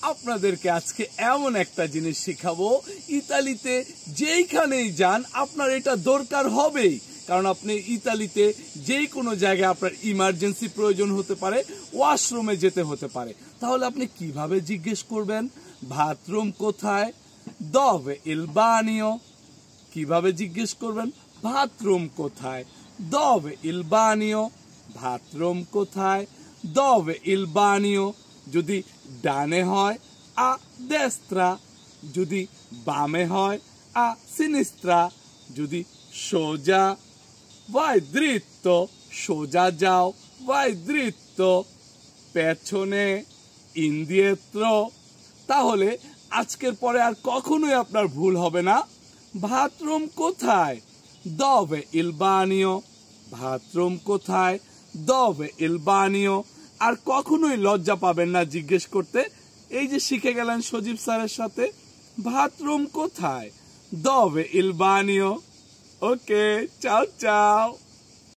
আপনাদেরকে আজকে এমন একটা জিনিস শেখাবো, ইতালিতে যেইখানেই যান আপনার এটা দরকার হবেই। কারণ আপনি ইতালিতে যে কোনো জায়গায় আপনার ইমার্জেন্সি প্রয়োজন হতে পারে, ওয়াশরুমে যেতে হতে পারে, তাহলে আপনি কিভাবে জিজ্ঞেস করবেন বাথরুম কোথায়? দove il bagno? কিভাবে জিজ্ঞেস করবেন বাথরুম কোথায়? dove il bagno? বাথরুম কোথায়? dove il bagno? যদি ডানে হয় a destra, যদি বামে হয় a sinistra, যদি সোজা vai dritto, সোজা যাও vai dritto, পেছনে indietro। তাহলে আজকের পরে আর কখনোই আপনার ভুল হবে না। বাথরুম কোথায়? dove il bagno? বাথরুম কোথায়? dove il bagno? আর কখনোই লজ্জা পাবেন না জিজ্ঞেস করতে। এই যে শিখে গেলেন সজীব স্যারের সাথে, বাথরুম কোথায়? dove il bagno? ওকে, চাও চাও।